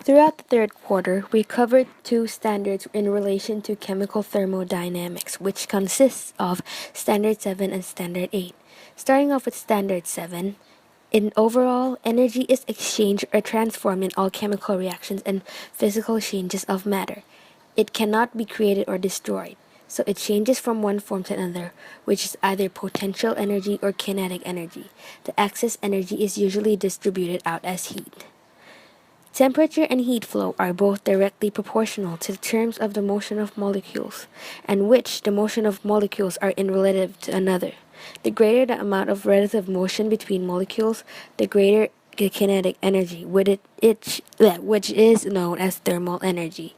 Throughout the third quarter, we covered two standards in relation to chemical thermodynamics, which consists of Standard 7 and Standard 8. Starting off with Standard 7, in overall, energy is exchanged or transformed in all chemical reactions and physical changes of matter. It cannot be created or destroyed, so it changes from one form to another, which is either potential energy or kinetic energy. The excess energy is usually distributed out as heat. Temperature and heat flow are both directly proportional to the terms of the motion of molecules, and which the motion of molecules are in relative to another. The greater the amount of relative motion between molecules, the greater the kinetic energy, which is known as thermal energy.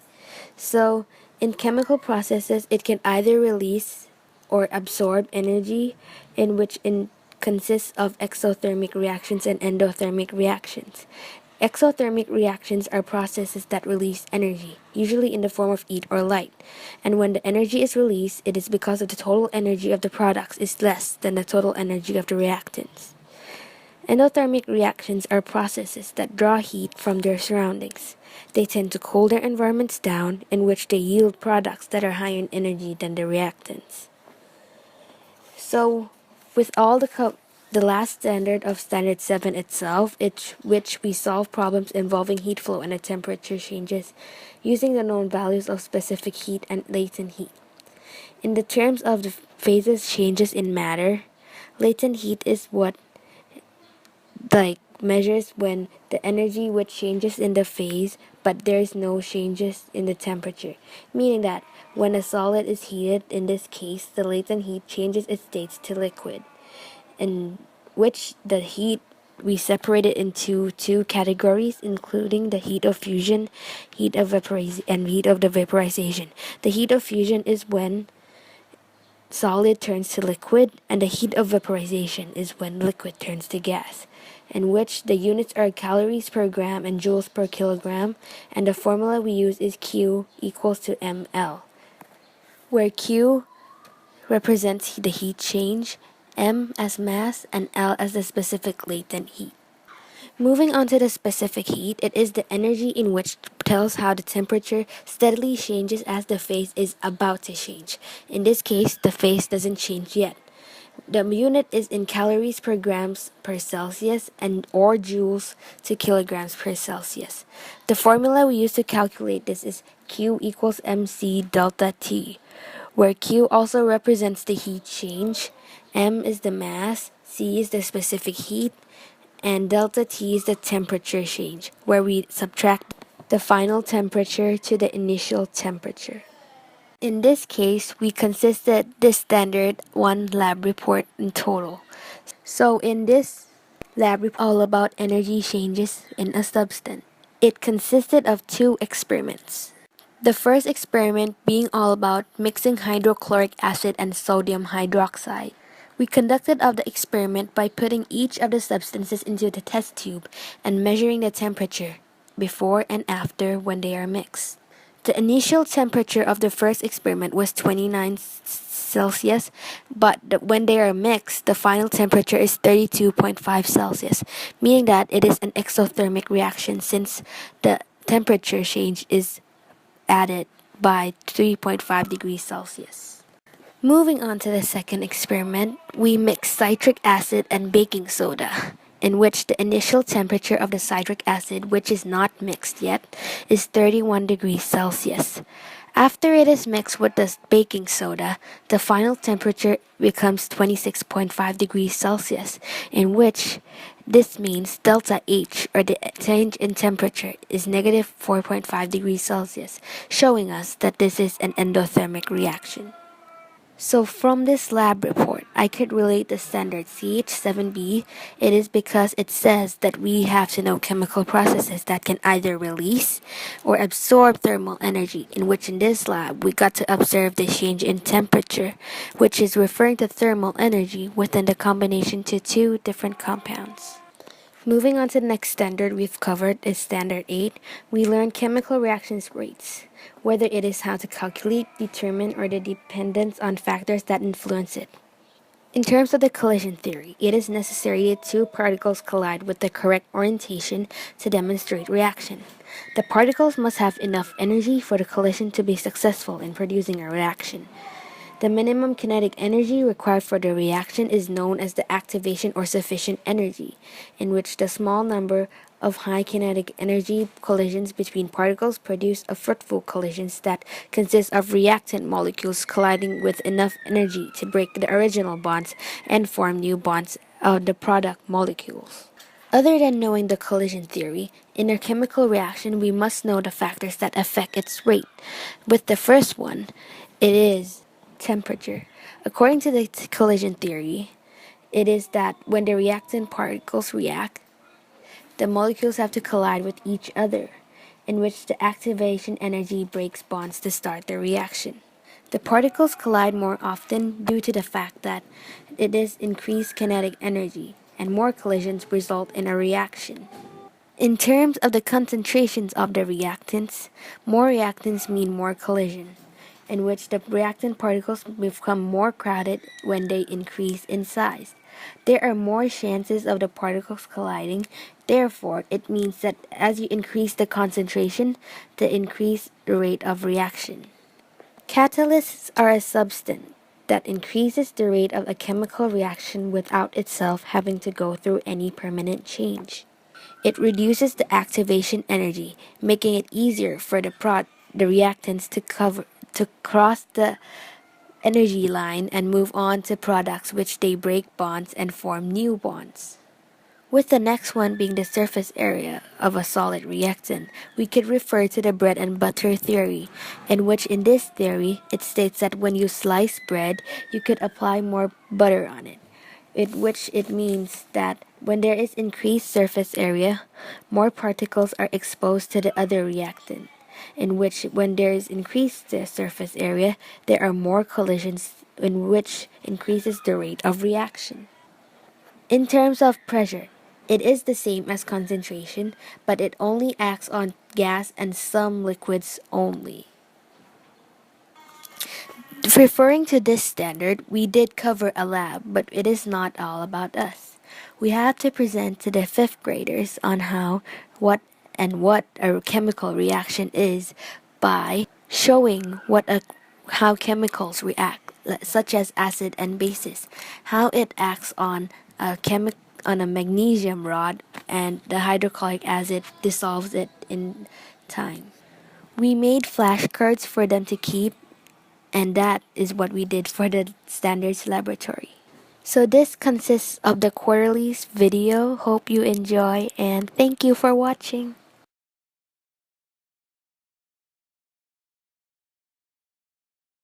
So, in chemical processes, it can either release or absorb energy, in which consists of exothermic reactions and endothermic reactions. Exothermic reactions are processes that release energy, usually in the form of heat or light, and when the energy is released, it is because of the total energy of the products is less than the total energy of the reactants. Endothermic reactions are processes that draw heat from their surroundings. They tend to cool their environments down, in which they yield products that are higher in energy than the reactants. So, with all the last standard of Standard 7 itself, which we solve problems involving heat flow and the temperature changes using the known values of specific heat and latent heat. In the terms of the phases changes in matter, latent heat is what measures when the energy which changes in the phase but there is no changes in the temperature, meaning that when a solid is heated, in this case the latent heat changes its states to liquid, in which the heat we separate it into two categories, including the heat of fusion, heat of vaporization, and heat of the vaporization. The heat of fusion is when solid turns to liquid, and the heat of vaporization is when liquid turns to gas, in which the units are calories per gram and joules per kilogram, and the formula we use is Q equals to ml, where Q represents the heat change, M as mass, and L as the specific latent heat. Moving on to the specific heat, it is the energy in which tells how the temperature steadily changes as the phase is about to change. In this case, the phase doesn't change yet. The unit is in calories per grams per Celsius and or joules to kilograms per Celsius. The formula we use to calculate this is Q equals mc delta T, where Q also represents the heat change, M is the mass, C is the specific heat, and delta T is the temperature change, where we subtract the final temperature to the initial temperature. In this case, we consisted this standard one lab report in total. So in this lab report, all about energy changes in a substance. It consisted of two experiments. The first experiment being all about mixing hydrochloric acid and sodium hydroxide. We conducted of the experiment by putting each of the substances into the test tube and measuring the temperature before and after when they are mixed. The initial temperature of the first experiment was 29 Celsius, but when they are mixed, the final temperature is 32.5 Celsius, meaning that it is an exothermic reaction since the temperature change is added by 3.5 degrees Celsius. Moving on to the second experiment, we mixed citric acid and baking soda, in which the initial temperature of the citric acid, which is not mixed yet, is 31 degrees Celsius. After it is mixed with the baking soda, the final temperature becomes 26.5 degrees Celsius, in which this means delta H, or the change in temperature, is negative 4.5 degrees Celsius, showing us that this is an endothermic reaction. So from this lab report, I could relate the standard CH7B. It is because it says that we have to know chemical processes that can either release or absorb thermal energy, in which in this lab we got to observe the change in temperature, which is referring to thermal energy within the combination to two different compounds. Moving on to the next standard we've covered is Standard 8. We learned chemical reactions rates, whether it is how to calculate, determine, or the dependence on factors that influence it. In terms of the collision theory, it is necessary that two particles collide with the correct orientation to demonstrate reaction. The particles must have enough energy for the collision to be successful in producing a reaction. The minimum kinetic energy required for the reaction is known as the activation or sufficient energy, in which the small number of high kinetic energy collisions between particles produce a fruitful collisions that consist of reactant molecules colliding with enough energy to break the original bonds and form new bonds of the product molecules. Other than knowing the collision theory, in a chemical reaction we must know the factors that affect its rate. With the first one, it is temperature. According to the collision theory, it is that when the reactant particles react, the molecules have to collide with each other, in which the activation energy breaks bonds to start the reaction. The particles collide more often due to the fact that it is increased kinetic energy, and more collisions result in a reaction. In terms of the concentrations of the reactants, more reactants mean more collision, in which the reactant particles become more crowded when they increase in size. There are more chances of the particles colliding, therefore, it means that as you increase the concentration, the increase the rate of reaction. Catalysts are a substance that increases the rate of a chemical reaction without itself having to go through any permanent change. It reduces the activation energy, making it easier for the reactants to cross the energy line and move on to products which they break bonds and form new bonds. With the next one being the surface area of a solid reactant, we could refer to the bread and butter theory, in which in this theory it states that when you slice bread, you could apply more butter on it. Which it means that when there is increased surface area, more particles are exposed to the other reactant, in which when there is increased surface area, there are more collisions, in which increases the rate of reaction. In terms of pressure, it is the same as concentration, but it only acts on gas and some liquids only. Referring to this standard, we did cover a lab, but it is not all about us. We have to present to the fifth graders on what a chemical reaction is by showing how chemicals react, such as acid and bases, how it acts on on a magnesium rod, and the hydrochloric acid dissolves it in time. We made flashcards for them to keep, and that is what we did for the standards laboratory. So this consists of the quarterly's video. Hope you enjoy, and thank you for watching.